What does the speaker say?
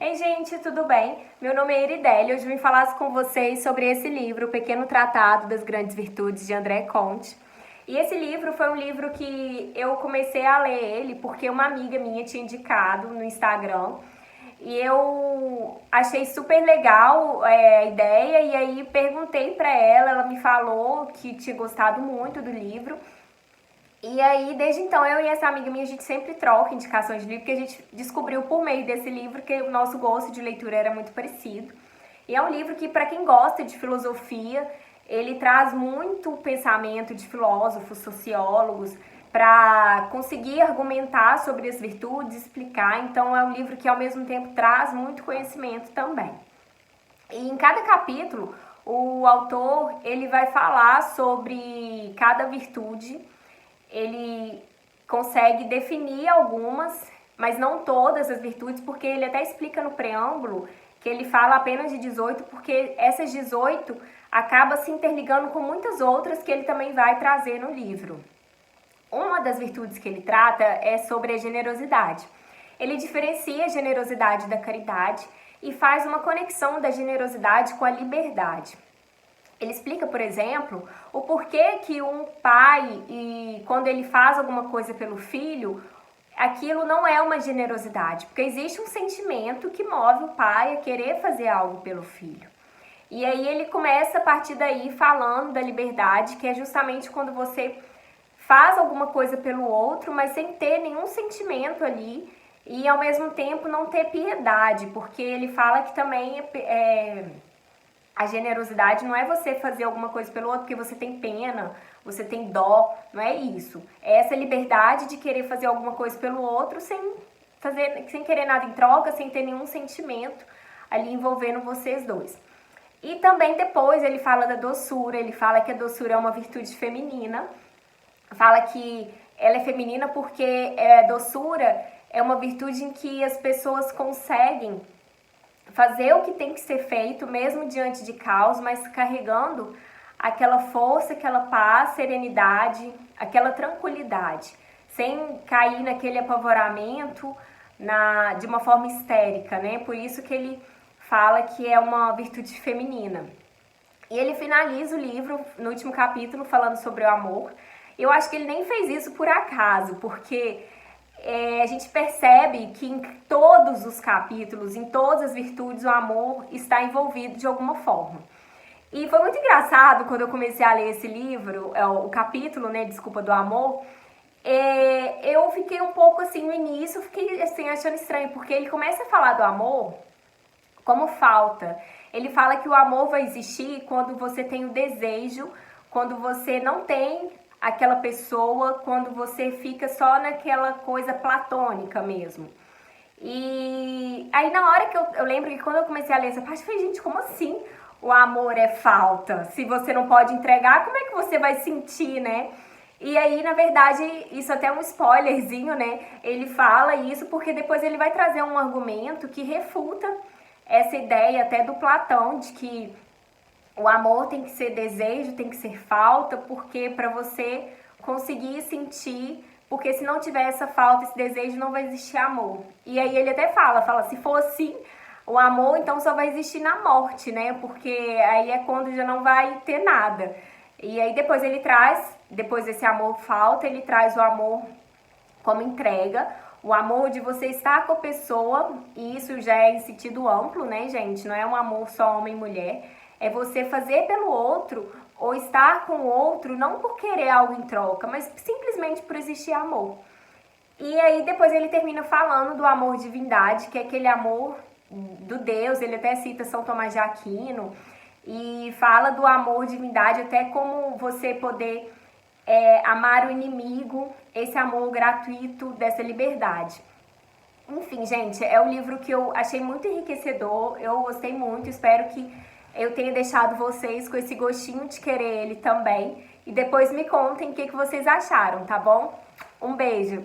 Ei, gente, tudo bem? Meu nome é Iridélia. Hoje eu vim falar com vocês sobre esse livro, O Pequeno Tratado das Grandes Virtudes, de André Comte. E esse livro foi um livro que eu comecei a ler ele porque uma amiga minha tinha indicado no Instagram. E eu achei super legal a ideia, e aí perguntei pra ela, ela me falou que tinha gostado muito do livro. E aí, desde então, eu e essa amiga minha, a gente sempre troca indicações de livro, porque a gente descobriu por meio desse livro que o nosso gosto de leitura era muito parecido. E é um livro que, para quem gosta de filosofia, ele traz muito pensamento de filósofos, sociólogos, para conseguir argumentar sobre as virtudes, explicar. Então, é um livro que, ao mesmo tempo, traz muito conhecimento também. E em cada capítulo, o autor ele vai falar sobre cada virtude. Ele consegue definir algumas, mas não todas as virtudes, porque ele até explica no preâmbulo que ele fala apenas de 18, porque essas 18 acaba se interligando com muitas outras que ele também vai trazer no livro. Uma das virtudes que ele trata é sobre a generosidade. Ele diferencia a generosidade da caridade e faz uma conexão da generosidade com a liberdade. Ele explica, por exemplo, o porquê que um pai, quando ele faz alguma coisa pelo filho, aquilo não é uma generosidade, porque existe um sentimento que move o pai a querer fazer algo pelo filho. E aí ele começa a partir daí falando da liberdade, que é justamente quando você faz alguma coisa pelo outro, mas sem ter nenhum sentimento ali e ao mesmo tempo não ter piedade, porque ele fala que também a generosidade não é você fazer alguma coisa pelo outro porque você tem pena, você tem dó, não é isso. É essa liberdade de querer fazer alguma coisa pelo outro sem querer nada em troca, sem ter nenhum sentimento ali envolvendo vocês dois. E também depois ele fala da doçura, ele fala que a doçura é uma virtude feminina, fala que ela é feminina porque a doçura é uma virtude em que as pessoas conseguem fazer o que tem que ser feito, mesmo diante de caos, mas carregando aquela força, aquela paz, serenidade, aquela tranquilidade, sem cair naquele apavoramento de uma forma histérica, né? Por isso que ele fala que é uma virtude feminina. E ele finaliza o livro, no último capítulo, falando sobre o amor. Eu acho que ele nem fez isso por acaso, porque a gente percebe que em todos os capítulos, em todas as virtudes, o amor está envolvido de alguma forma. E foi muito engraçado quando eu comecei a ler esse livro, o capítulo, né, Desculpa do Amor, eu fiquei um pouco assim, no início, fiquei assim, achando estranho, porque ele começa a falar do amor como falta. Ele fala que o amor vai existir quando você tem o desejo, quando você não tem aquela pessoa, quando você fica só naquela coisa platônica mesmo. E aí na hora que eu lembro que quando eu comecei a ler essa parte, eu falei, gente, como assim o amor é falta? Se você não pode entregar, como é que você vai sentir, né? E aí, na verdade, isso até é um spoilerzinho, né? Ele fala isso porque depois ele vai trazer um argumento que refuta essa ideia até do Platão, de que o amor tem que ser desejo, tem que ser falta, porque para você conseguir sentir, porque se não tiver essa falta, esse desejo, não vai existir amor. E aí ele até fala, se for assim, o amor então só vai existir na morte, né? Porque aí é quando já não vai ter nada. E aí depois ele traz, depois desse amor falta, ele traz o amor como entrega, o amor de você estar com a pessoa, e isso já é em sentido amplo, né, gente? Não é um amor só homem e mulher. É você fazer pelo outro ou estar com o outro não por querer algo em troca, mas simplesmente por existir amor. E aí depois ele termina falando do amor divindade, que é aquele amor do Deus. Ele até cita São Tomás de Aquino e fala do amor divindade, até como você poder amar o inimigo, esse amor gratuito dessa liberdade. Enfim, gente, é um livro que eu achei muito enriquecedor, eu gostei muito, espero que eu tenha deixado vocês com esse gostinho de querer ele também. E depois me contem o que vocês acharam, tá bom? Um beijo!